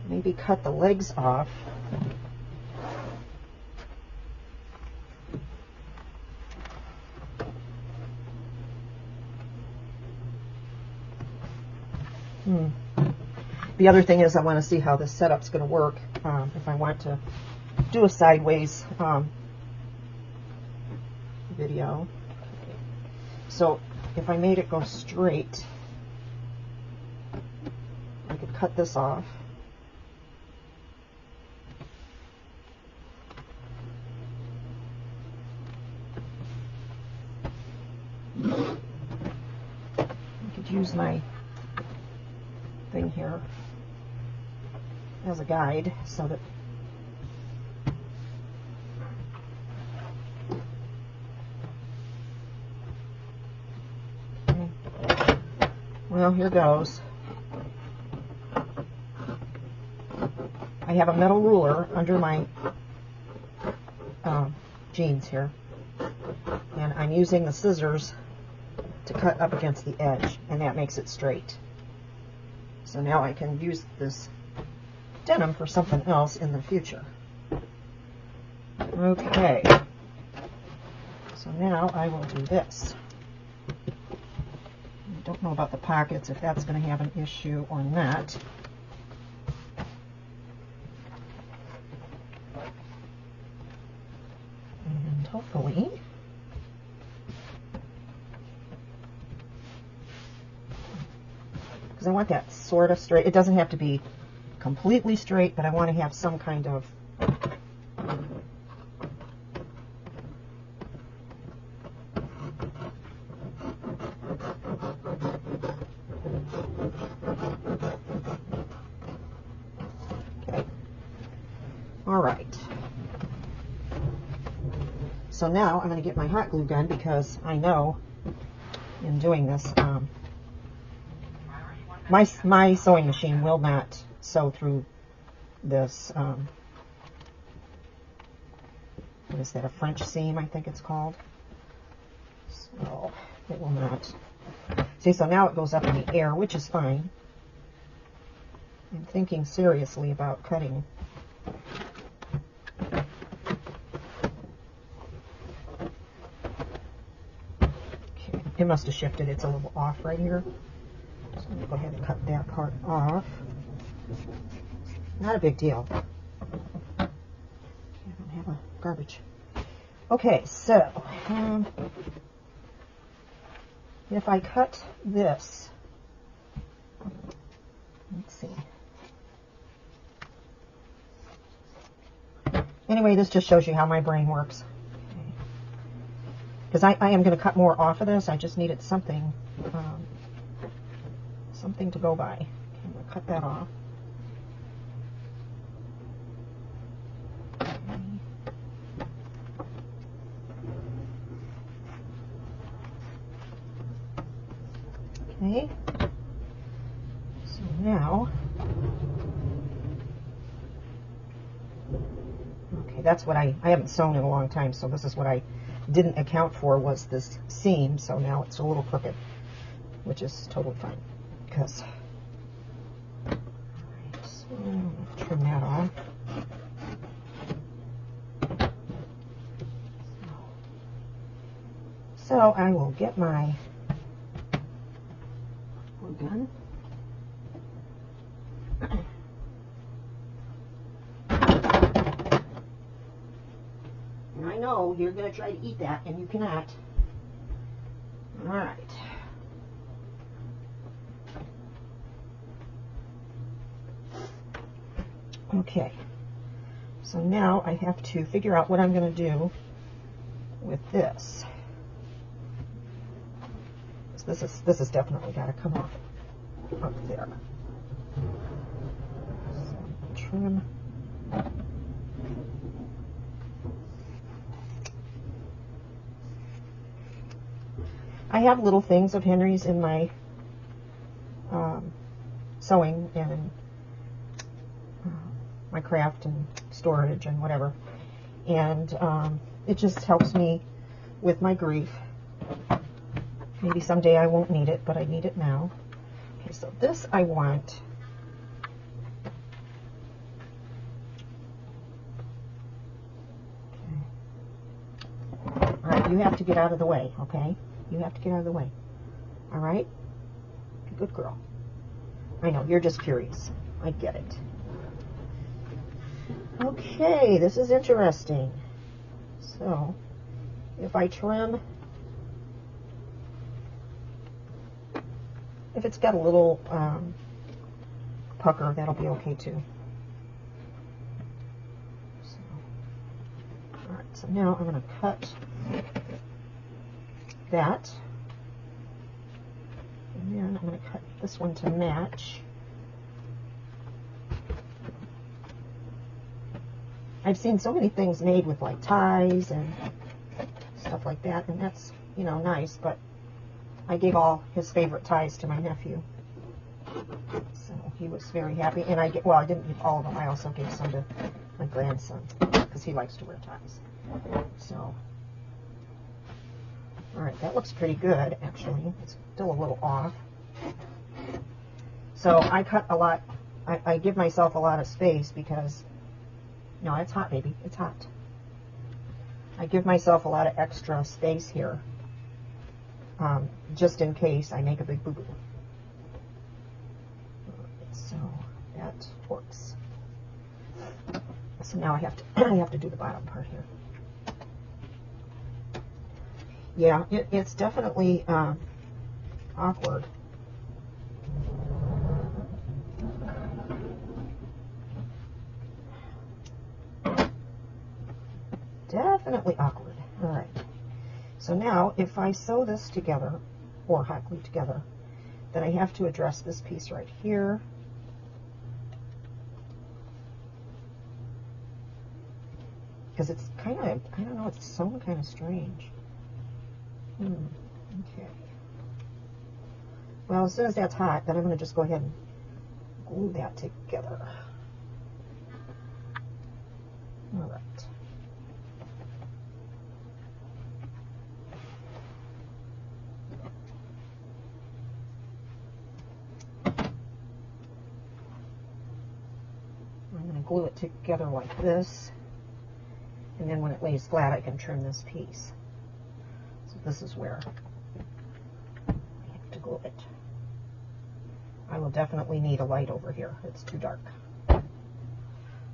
maybe cut the legs off. The other thing is I want to see how this setup's going to work if I want to do a sideways video. So if I made it go straight, I could cut this off. I could use my thing here as a guide so that well, here goes. I have a metal ruler under my jeans here, and I'm using the scissors to cut up against the edge, and that makes it straight. So now I can use this denim for something else in the future. Okay, so now I will do this. I don't know about the pockets, if that's going to have an issue or not. And hopefully because I want that sort of straight. It doesn't have to be completely straight, but I want to have some kind of okay. All right. So now I'm going to get my hot glue gun because I know in doing this my sewing machine will not sew through this, what is that, a French seam, I think it's called. So it will not. See, so now it goes up in the air, which is fine. I'm thinking seriously about cutting. Okay, it must have shifted. It's a little off right here. So I'm going to go ahead and cut that part off. Not a big deal. I don't have a garbage. Okay, so if I cut this, let's see. Anyway, this just shows you how my brain works. Because I am going to cut more off of this. I just needed something. Something to go by. Okay, I'm going to cut that off. Okay. So now, okay, that's what I haven't sewn in a long time, so this is what I didn't account for was this seam, so now it's a little crooked, which is totally fine. Because, alright, so I'm going to trim that off. So I will get my gun. And I know you're going to try to eat that, and you cannot. Alright. Okay, so now I have to figure out what I'm going to do with this. This is definitely got to come off up there. So trim. I have little things of Henry's in my sewing and my craft and storage and whatever, and it just helps me with my grief. Maybe someday I won't need it, but I need it now. Okay, so this I want You have to get out of the way, okay? You have to get out of the way. All right? Good girl. I know, you're just curious. I get it. Okay, this is interesting. So, if I trim, if it's got a little pucker, that'll be okay too. So, all right, so now I'm going to cut that. And then I'm going to cut this one to match. I've seen so many things made with like ties and stuff like that, and that's, you know, nice, but I gave all his favorite ties to my nephew. So he was very happy, and I didn't give all of them. I also gave some to my grandson because he likes to wear ties. So, all right, that looks pretty good, actually. It's still a little off. So I cut a lot. I give myself a lot of space because, no, it's hot, baby. It's hot. I give myself a lot of extra space here, just in case I make a big boo-boo. So that works. So now I have to do the bottom part here. Yeah, it's definitely awkward. Definitely awkward. All right. So now, if I sew this together, or hot glue together, then I have to address this piece right here. Because it's kind of, I don't know, it's sewn kind of strange. Okay. Well, as soon as that's hot, then I'm going to just go ahead and glue that together. All right. I'm going to glue it together like this, and then when it lays flat, I can trim this piece. So this is where I have to glue it. I will definitely need a light over here. It's too dark.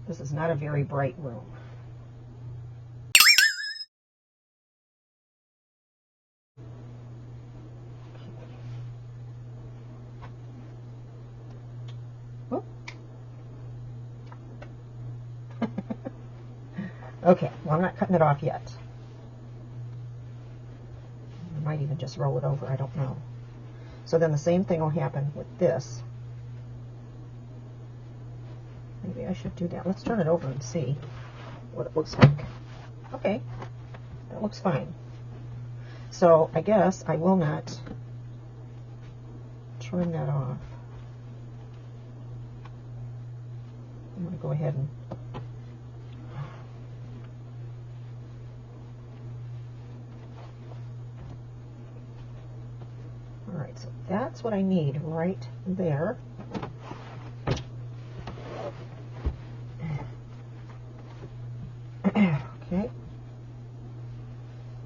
This is not a very bright room. Okay, well, I'm not cutting it off yet. I might even just roll it over, I don't know. So then the same thing will happen with this. Maybe I should do that. Let's turn it over and see what it looks like. Okay, that looks fine. So I guess I will not trim that off. I'm going to go ahead and Alright, so that's what I need right there. Okay.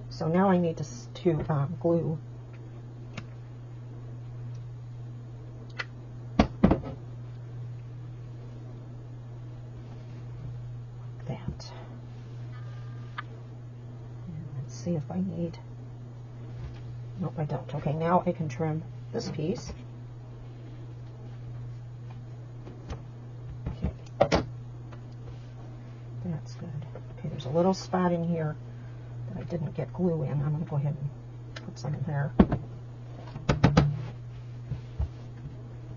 So now I need to glue that. And let's see if I need... Nope, I don't. Okay, now I can trim this piece. Okay. That's good. Okay, there's a little spot in here that I didn't get glue in. I'm going to go ahead and put some in there.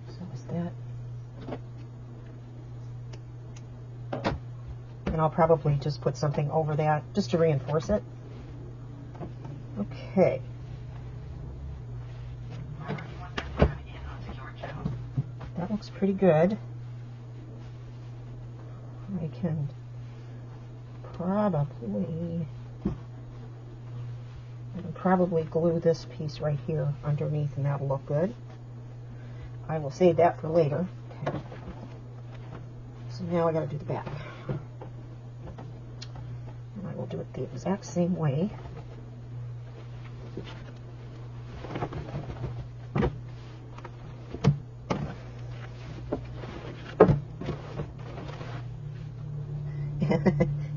So is that. And I'll probably just put something over that just to reinforce it. Okay. That looks pretty good. I can probably glue this piece right here underneath, and that'll look good. I will save that for later. Okay. So now I got to do the back. And I will do it the exact same way.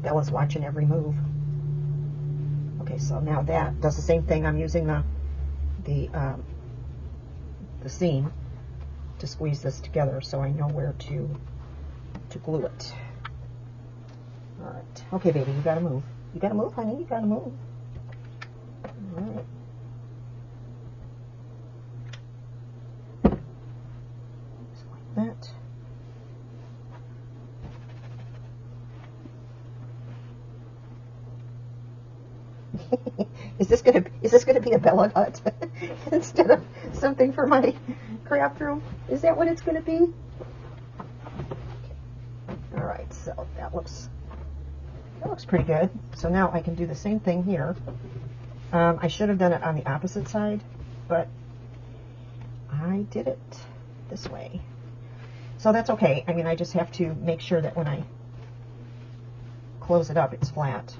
Bella's watching every move. Okay, so now that does the same thing. I'm using the seam to squeeze this together so I know where to glue it. All right. Okay, baby, you gotta move. You gotta move, honey. You gotta move. All right. Just like that. Is this gonna be a Bella hut instead of something for my craft room? Is that what it's gonna be? All right, so that looks pretty good. So now I can do the same thing here. I should have done it on the opposite side, but I did it this way. So that's okay. I mean, I just have to make sure that when I close it up, it's flat.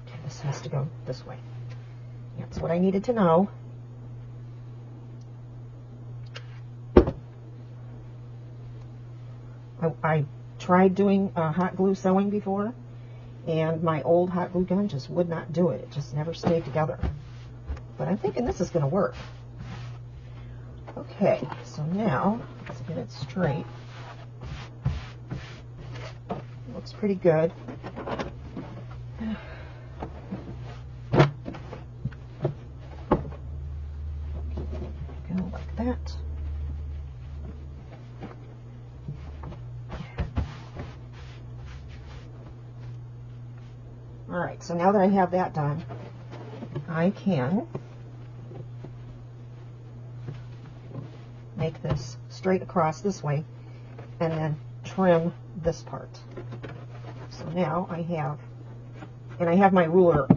Okay, this has to go this way. That's what I needed to know. I tried doing hot glue sewing before, and my old hot glue gun just would not do it. It just never stayed together. But I'm thinking this is going to work. Okay, so now let's get it straight. Looks pretty good. Go like that. All right, so now that I have that done, I can make this straight across this way and then trim this part. So now I have my ruler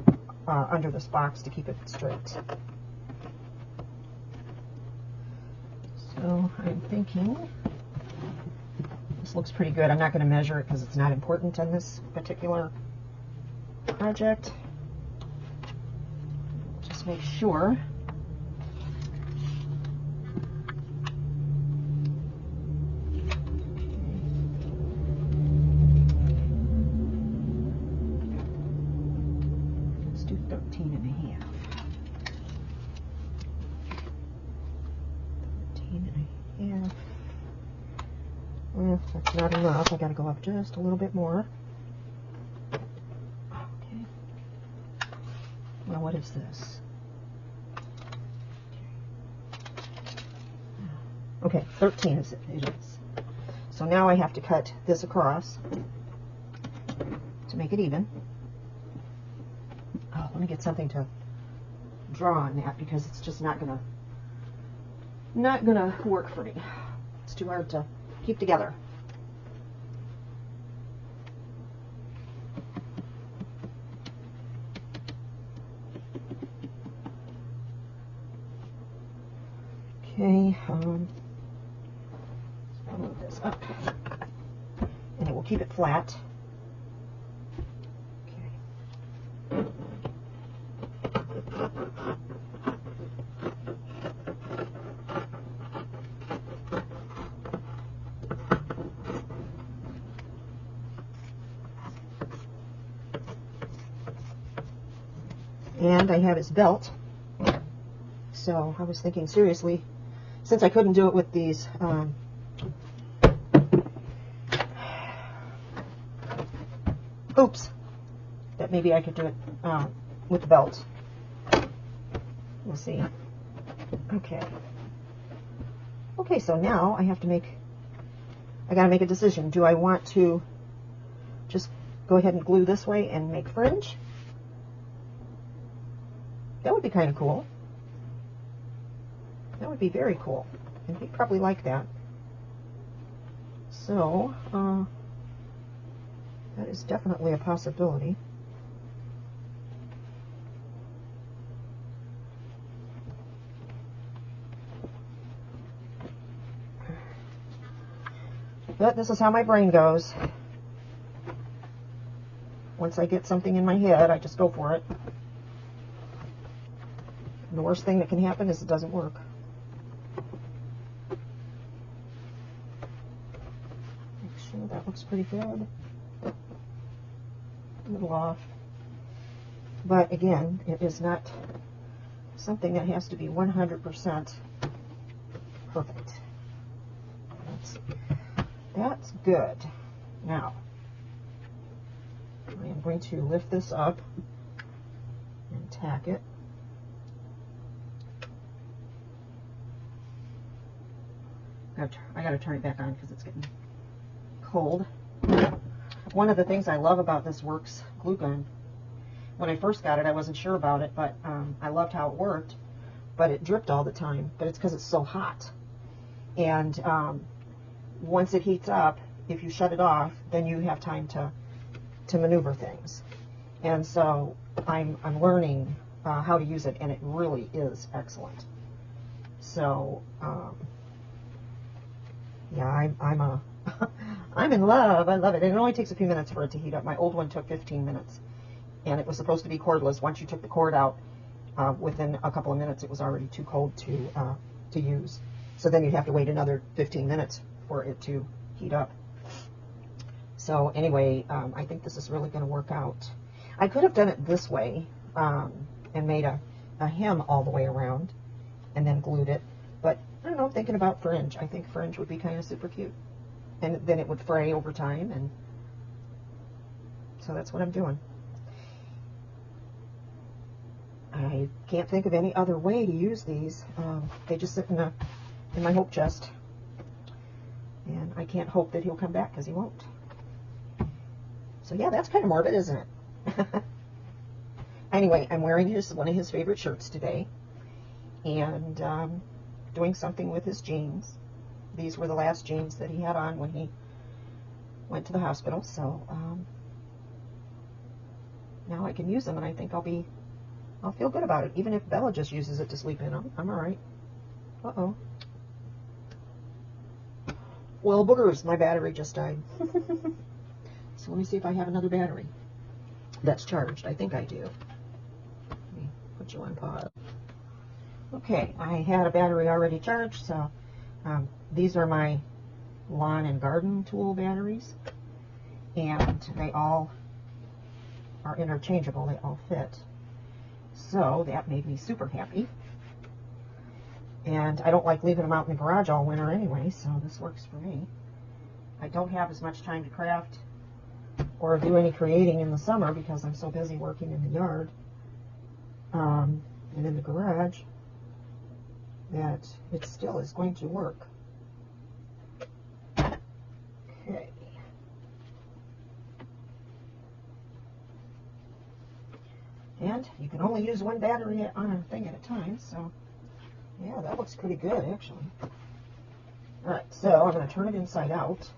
under this box to keep it straight. So I'm thinking this looks pretty good. I'm not going to measure it because it's not important on this particular project. Just make sure. Let's do 13 and a half. 13 and a half. Well, that's not enough. I got to go up just a little bit more. Well, what is this? Okay, 13 is it is. So now I have to cut this across to make it even. Oh, let me get something to draw on that because it's just not gonna work for me. It's too hard to keep together. Okay, let's move this up, and it will keep it flat. Okay. And I have his belt, so I was thinking seriously, since I couldn't do it with these hoops, that maybe I could do it with the belt. We'll see. Okay. Okay, so now I gotta make a decision. Do I want to just go ahead and glue this way and make fringe? That would be kind of cool. That would be very cool, and he'd probably like that. So, that is definitely a possibility. But this is how my brain goes. Once I get something in my head, I just go for it. And the worst thing that can happen is it doesn't work. Make sure that looks pretty good. A little off. But again, it is not something that has to be 100% perfect. That's good. Now, I am going to lift this up and tack it. I got to turn it back on because it's getting cold. One of the things I love about this Works glue gun, when I first got it, I wasn't sure about it, but I loved how it worked, but it dripped all the time. But it's because it's so hot. And once it heats up, if you shut it off, then you have time to maneuver things. And so I'm learning how to use it, and it really is excellent. So yeah, I'm in love. I love it. And it only takes a few minutes for it to heat up. My old one took 15 minutes, and it was supposed to be cordless. Once you took the cord out, within a couple of minutes, it was already too cold to use. So then you'd have to wait another 15 minutes for it to heat up. So anyway, I think this is really going to work out. I could have done it this way and made a hem all the way around and then glued it. But I don't know, I'm thinking about fringe. I think fringe would be kind of super cute. And then it would fray over time. And so that's what I'm doing. I can't think of any other way to use these. They just sit in my hope chest. And I can't hope that he'll come back because he won't. So yeah, that's kind of morbid, isn't it? Anyway, I'm wearing one of his favorite shirts today. And doing something with his jeans. These were the last jeans that he had on when he went to the hospital. So now I can use them, and I think I'll feel good about it. Even if Bella just uses it to sleep in, I'm all right. Uh-oh. Well, boogers, my battery just died. So let me see if I have another battery that's charged. I think I do. Let me put you on pause. Okay, I had a battery already charged, so these are my lawn and garden tool batteries, and they all are interchangeable. They all fit. So that made me super happy. And I don't like leaving them out in the garage all winter anyway, so this works for me. I don't have as much time to craft or do any creating in the summer because I'm so busy working in the yard and in the garage that it still is going to work. Okay. And you can only use one battery on a thing at a time, so yeah, that looks pretty good actually. Alright, so I'm going to turn it inside out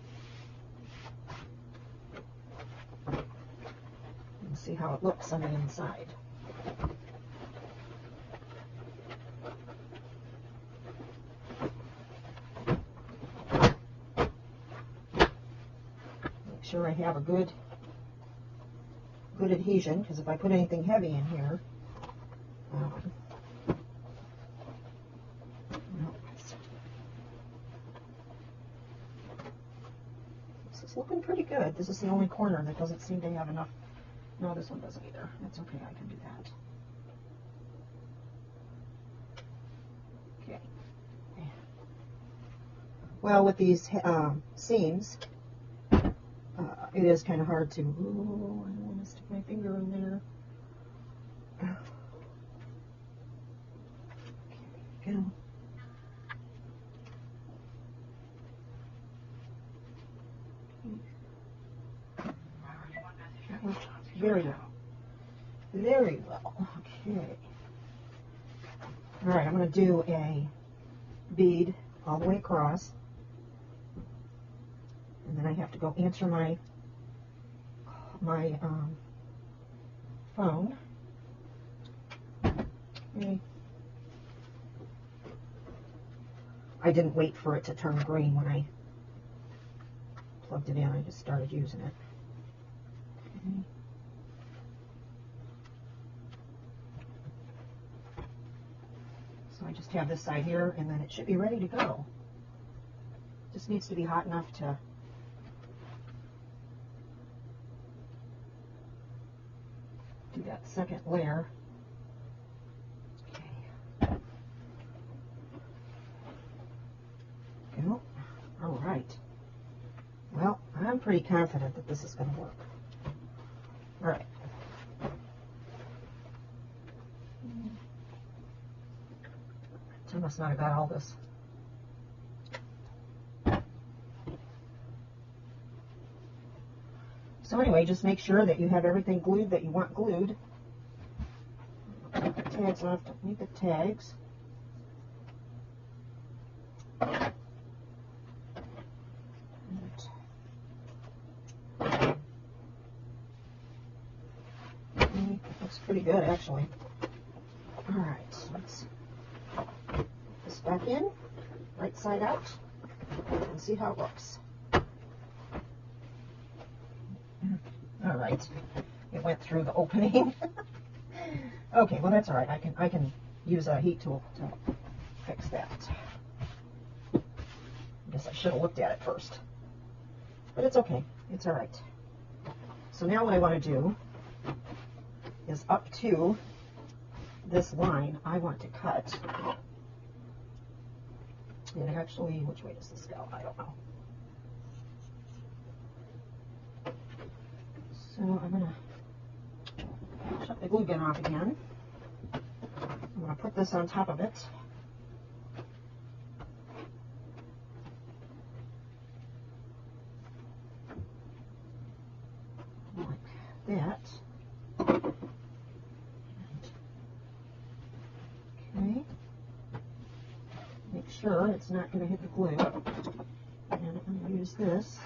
and see how it looks on the inside. Make sure I have a good adhesion, because if I put anything heavy in here, this is looking pretty good. This is the only corner that doesn't seem to have enough. No, this one doesn't either. That's okay, I can do that. Okay. Well, with these seams, it is kind of hard to, oh, I don't want to stick my finger in there. Okay, there we go. That worked very well. Very well. Okay. Alright, I'm going to do a bead all the way across. And then I have to go answer my phone. Okay. I didn't wait for it to turn green when I plugged it in. I just started using it. Okay. So I just have this side here, and then it should be ready to go. Just needs to be hot enough to do that second layer. Okay. Go. All right. Well, I'm pretty confident that this is going to work. All right. I must not have got all this. So anyway, just make sure that you have everything glued that you want glued. Take the tags off. Don't need the tags. Looks pretty good, actually. All right, so let's put this back in, right side out, and see how it looks. All right, it went through the opening. Okay, well that's all right. I can use a heat tool to fix that. I guess I should have looked at it first, but it's okay. It's all right. So now what I want to do is up to this line, I want to cut. And actually, which way does this go? I don't know. So I'm going to shut the glue gun off again. I'm going to put this on top of it. Like that. Okay. Make sure it's not going to hit the glue. And I'm going to use this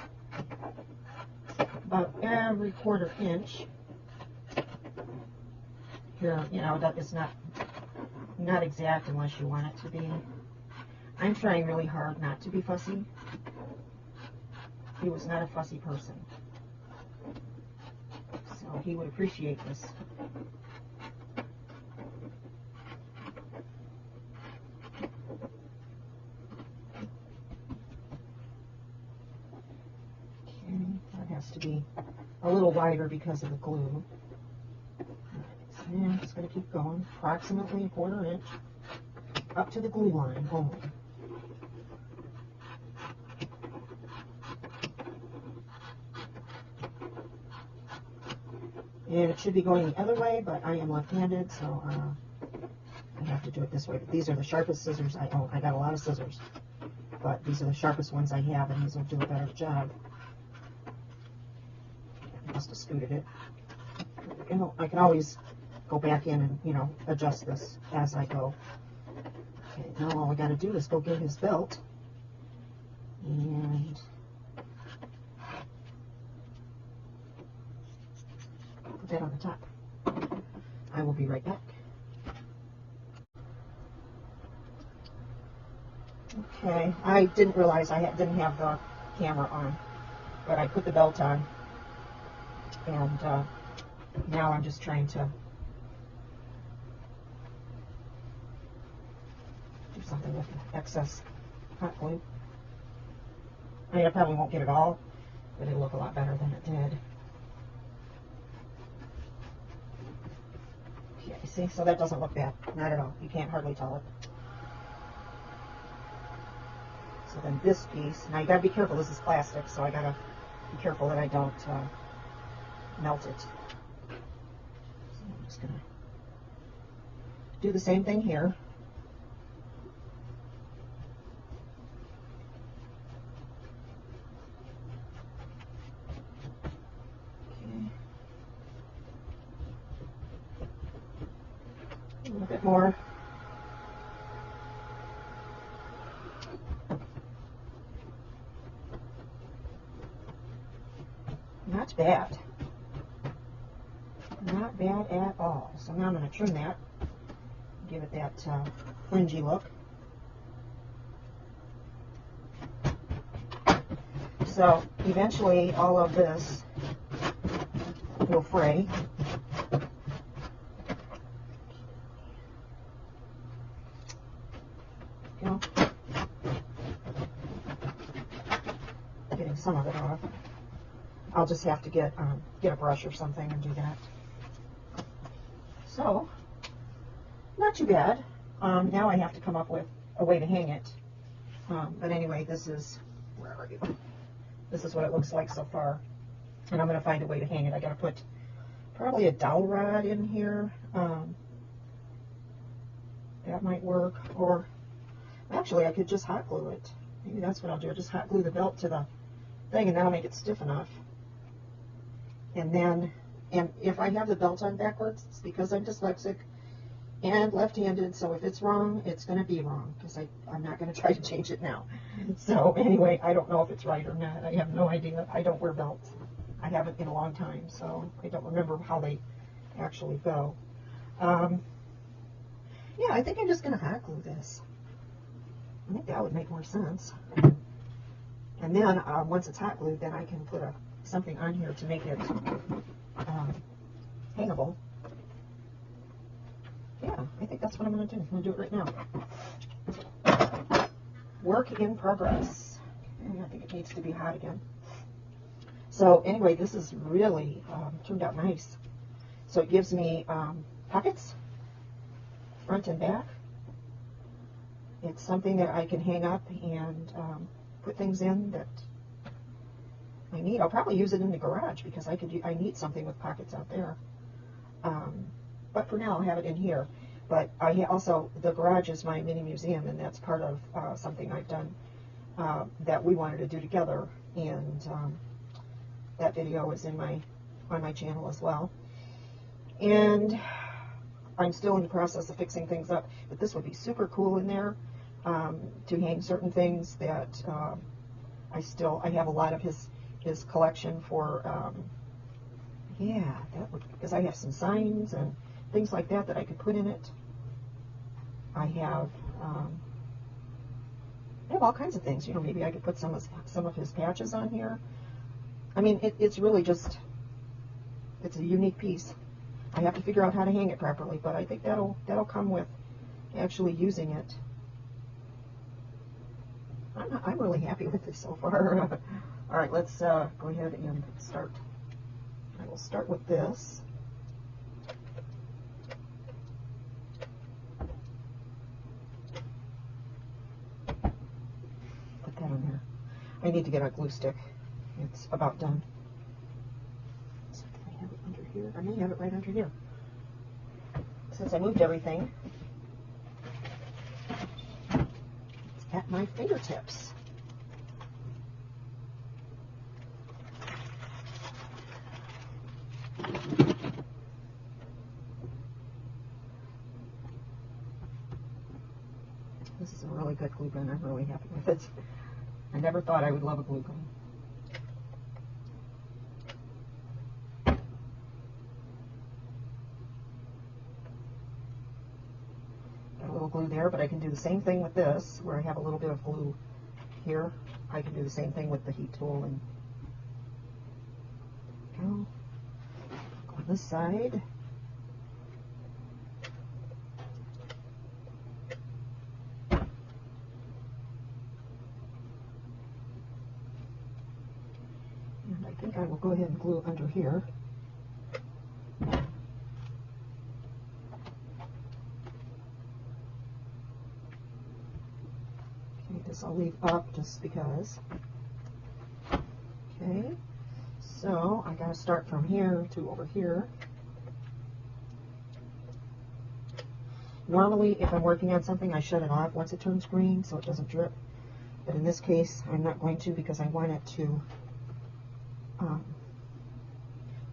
about every 1/4 inch. Here, you know, that is not exact unless you want it to be. I'm trying really hard not to be fussy. He was not a fussy person, so he would appreciate this. Okay, that has to be a little wider because of the glue. So now I'm just going to keep going, approximately a 1/4 inch up to the glue line only. And it should be going the other way, but I am left-handed, so I have to do it this way. But these are the sharpest scissors I own. I got a lot of scissors, but these are the sharpest ones I have, and these will do a better job. I must have scooted it. I can always go back in and, you know, adjust this as I go. Okay, now all I got to do is go get his belt and put that on the top. I will be right back. Okay, I didn't realize I didn't have the camera on, but I put the belt on, and now I'm just trying to do something with the excess hot glue. I mean, I probably won't get it all, but it'll look a lot better than it did. Okay, see, so that doesn't look bad, not at all. You can't hardly tell it. So then this piece, now you gotta be careful, this is plastic, so I gotta be careful that I don't melt it. So I'm just gonna do the same thing here. Okay. A little bit more. Not bad. Not bad at all. So now I'm going to trim that, give it that fringy look. So eventually all of this will fray. Go. Getting some of it off. I'll just have to get a brush or something and do that. So, not too bad. Now I have to come up with a way to hang it. But anyway, this is, where are you? This is what it looks like so far. And I'm going to find a way to hang it. I got to put probably a dowel rod in here. That might work. Or actually, I could just hot glue it. Maybe that's what I'll do. Just hot glue the belt to the thing, and that'll make it stiff enough. And then, and if I have the belt on backwards, it's because I'm dyslexic and left-handed, so if it's wrong, it's going to be wrong, because I'm not going to try to change it now. So anyway, I don't know if it's right or not. I have no idea. I don't wear belts. I haven't in a long time, so I don't remember how they actually go. Yeah, I think I'm just going to hot glue this. I think that would make more sense. And then once it's hot glued, then I can put something on here to make it hangable. Yeah, I think that's what I'm going to do. I'm going to do it right now. Work in progress. And I think it needs to be hot again. So anyway, this is really turned out nice. So it gives me pockets, front and back. It's something that I can hang up and put things in that I need. I'll probably use it in the garage because I need something with pockets out there. But for now, I'll have it in here. But I also, the garage is my mini museum, and that's part of something I've done that we wanted to do together. And that video is on my channel as well. And I'm still in the process of fixing things up, but this would be super cool in there to hang certain things that I have a lot of his collection for, yeah, that would, because I have some signs and things like that I could put in it. I have all kinds of things. You know, maybe I could put some of his patches on here. I mean, it's really just, it's a unique piece. I have to figure out how to hang it properly, but I think that'll come with actually using it. I'm really happy with this so far. All right, let's go ahead and start. I will start with this. Put that on there. I need to get a glue stick. It's about done. So I have it under here. I may have it right under here. Since I moved everything, it's at my fingertips. This is a really good glue gun. I'm really happy with it. I never thought I would love a glue gun. Got a little glue there, but I can do the same thing with this, where I have a little bit of glue here. I can do the same thing with the heat tool and go on this side. And I think I will go ahead and glue it under here. Okay, this I'll leave up just because. Okay, so I gotta start from here to over here. Normally, if I'm working on something, I shut it off once it turns green so it doesn't drip. But in this case, I'm not going to because I want it to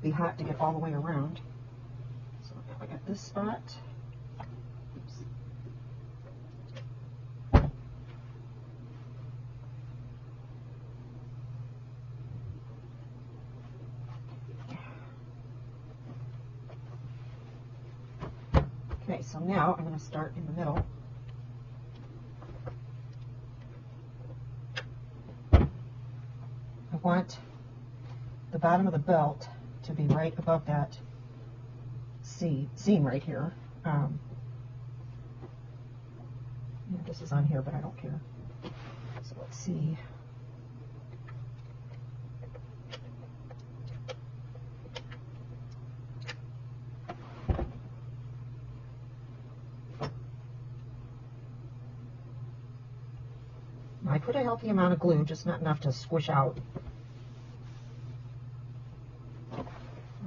be hot to get all the way around. So now I got this spot. Oops. Okay, so now I'm going to start in the middle. I want the bottom of the belt to be right above that seam right here. Yeah, this is on here, but I don't care. So let's see. put a healthy amount of glue, just not enough to squish out. All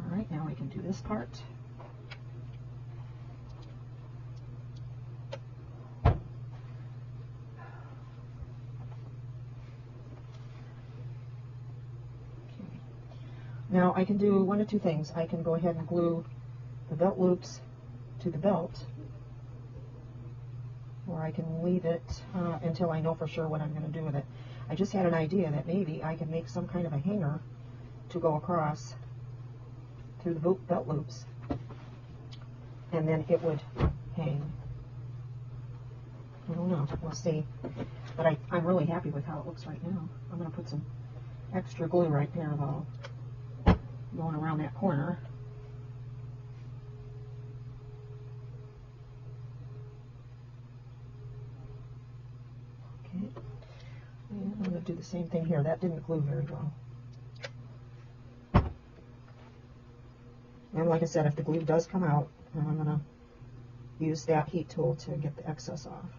right, now we can do this part. Now I can do one of two things. I can go ahead and glue the belt loops to the belt, or I can leave it until I know for sure what I'm going to do with it. I just had an idea that maybe I can make some kind of a hanger to go across through the belt loops, and then it would hang. I don't know. We'll see. But I'm really happy with how it looks right now. I'm going to put some extra glue right there, though, going around that corner. Okay. And I'm going to do the same thing here. That didn't glue very well. And like I said, if the glue does come out, I'm going to use that heat tool to get the excess off.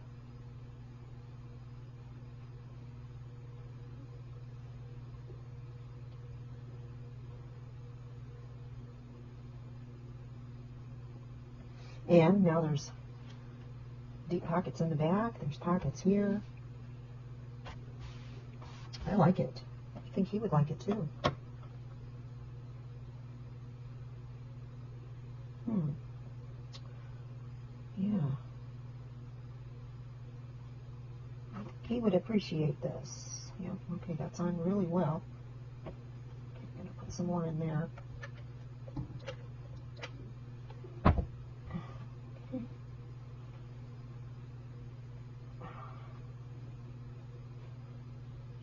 And now there's deep pockets in the back. There's pockets here. I like it. I think he would like it too. Yeah. I think he would appreciate this. Yep, okay, that's on really well. Okay, I'm going to put some more in there. Okay.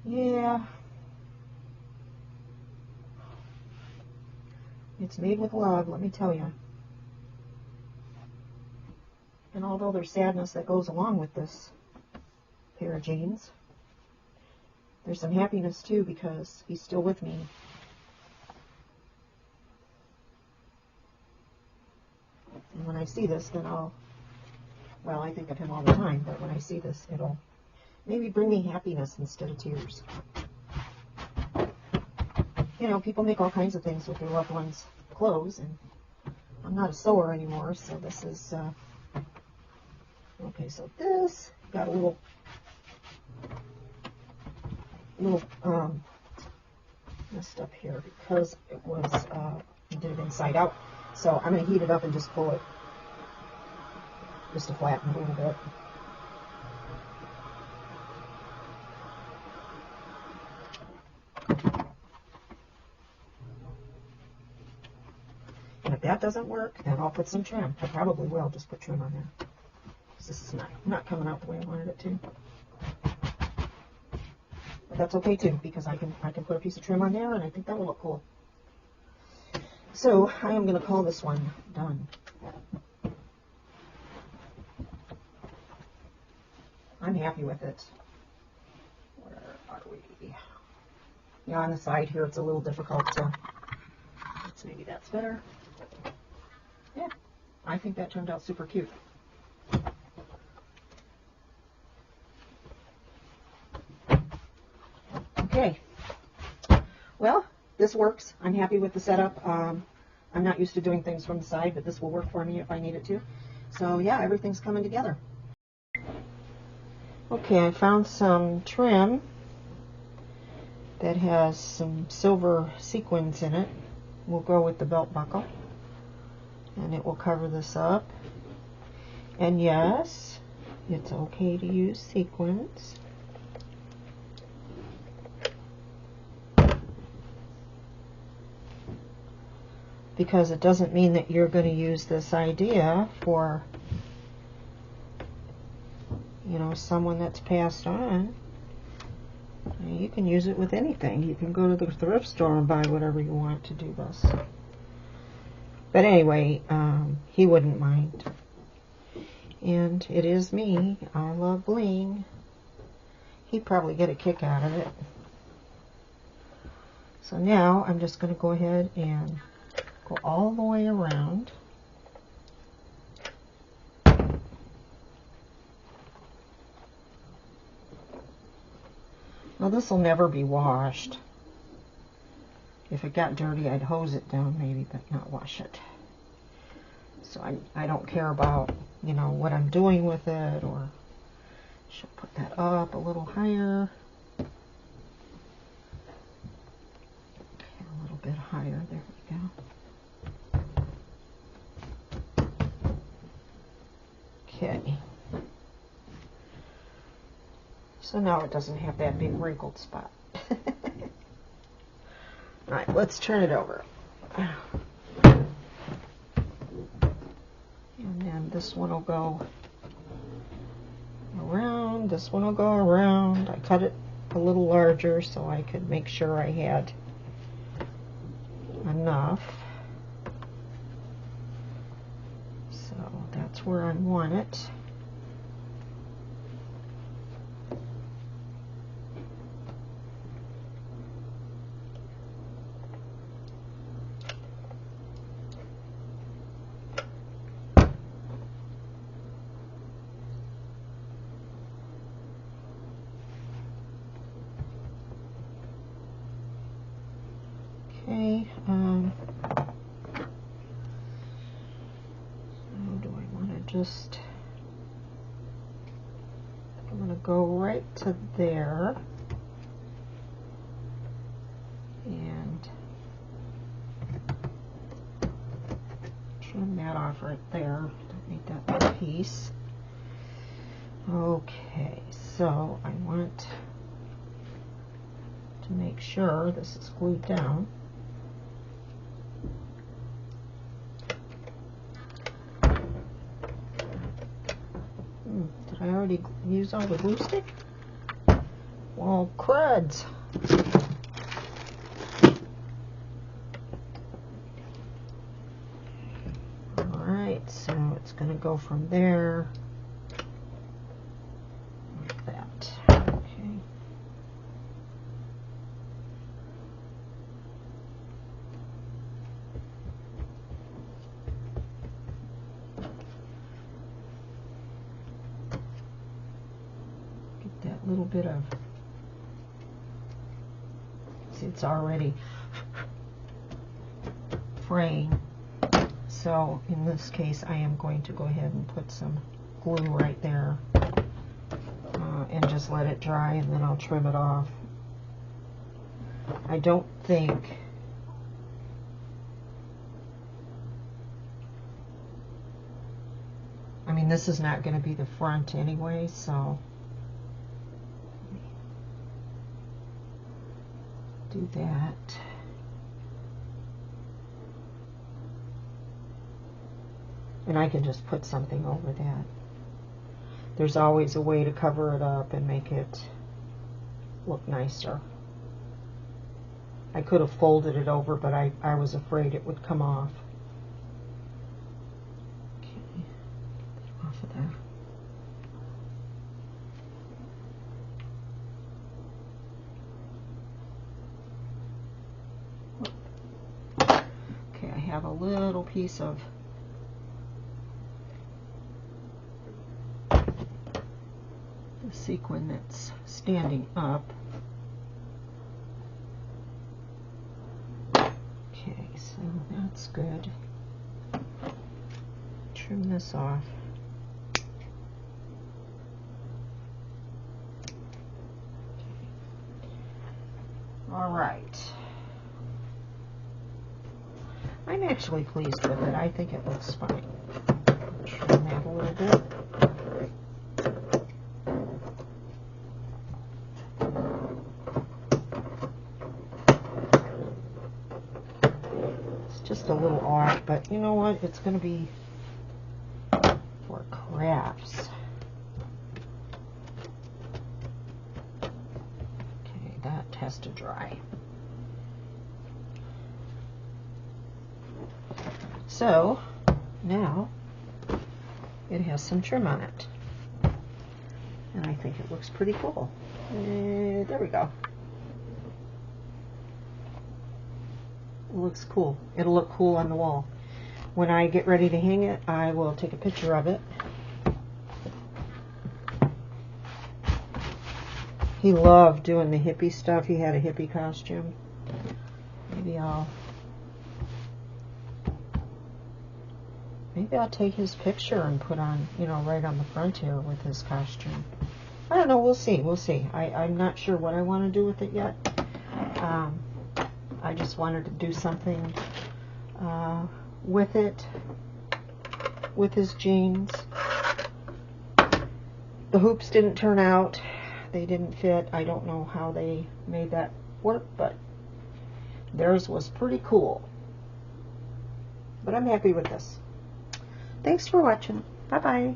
Yeah. It's made with love, let me tell you. And although there's sadness that goes along with this pair of jeans, there's some happiness too because he's still with me. And when I see this, then well, I think of him all the time, but when I see this, it'll maybe bring me happiness instead of tears. You know, people make all kinds of things with their loved ones' clothes, and I'm not a sewer anymore, so this is, okay, so this got a little messed up here because it was, I did it inside out. So I'm going to heat it up and just pull it, just to flatten it a little bit. And if that doesn't work, then I'll put some trim. I probably will just put trim on there. This is not coming out the way I wanted it to. But that's okay too, because I can put a piece of trim on there, and I think that will look cool. So I am going to call this one done. I'm happy with it. Where are we? Yeah, on the side here it's a little difficult to. Maybe that's better. Yeah, I think that turned out super cute. Okay, well, this works. I'm happy with the setup. I'm not used to doing things from the side, but this will work for me if I need it to. So yeah, everything's coming together. Okay, I found some trim that has some silver sequins in it. Will go with the belt buckle, and it will cover this up. And yes, it's okay to use sequins. Because it doesn't mean that you're going to use this idea for, you know, someone that's passed on. You can use it with anything. You can go to the thrift store and buy whatever you want to do this. But anyway, he wouldn't mind. And it is me. I love bling. He'd probably get a kick out of it. So now I'm just going to go ahead and go all the way around. Now this will never be washed. If it got dirty, I'd hose it down maybe, but not wash it. So I don't care about, you know, what I'm doing with it, or should put that up a little higher. Okay, a little bit higher. There we go. Okay. So now it doesn't have that big wrinkled spot. All right, let's turn it over. And then this one will go around, this one will go around. I cut it a little larger so I could make sure I had enough. So that's where I want it. Okay, so do I want to just, I'm going to go right to there and trim that off right there. Don't need that little piece. Okay, so I want to make sure this is glued down. Did I already use all the glue stick? Well, cruds. Alright, so it's going to go from there like that. Okay. That little bit of, see, it's already fraying, so in this case I am going to go ahead and put some glue right there and just let it dry, and then I'll trim it off. I don't think this is not going to be the front anyway, so do that. And I can just put something over that. There's always a way to cover it up and make it look nicer. I could have folded it over, but I was afraid it would come off. Okay, get off of there. Okay, I have a little piece of the sequin that's standing up. Okay, so that's good. Trim this off. All right. I'm actually pleased with it. I think it looks fine. Trim that a little bit. It's just a little off, but you know what? It's going to be for crafts. Okay, that has to dry. So now it has some trim on it, and I think it looks pretty cool. There we go. It looks cool. It'll look cool on the wall. When I get ready to hang it, I will take a picture of it He loved doing the hippie stuff. He had a hippie costume. Maybe I'll take his picture and put on, you know, right on the front here with his costume. I don't know. We'll see. We'll see. I'm not sure what I want to do with it yet. I just wanted to do something with it, with his jeans. The hoops didn't turn out. They didn't fit. I don't know how they made that work, but theirs was pretty cool. But I'm happy with this. Thanks for watching. Bye-bye.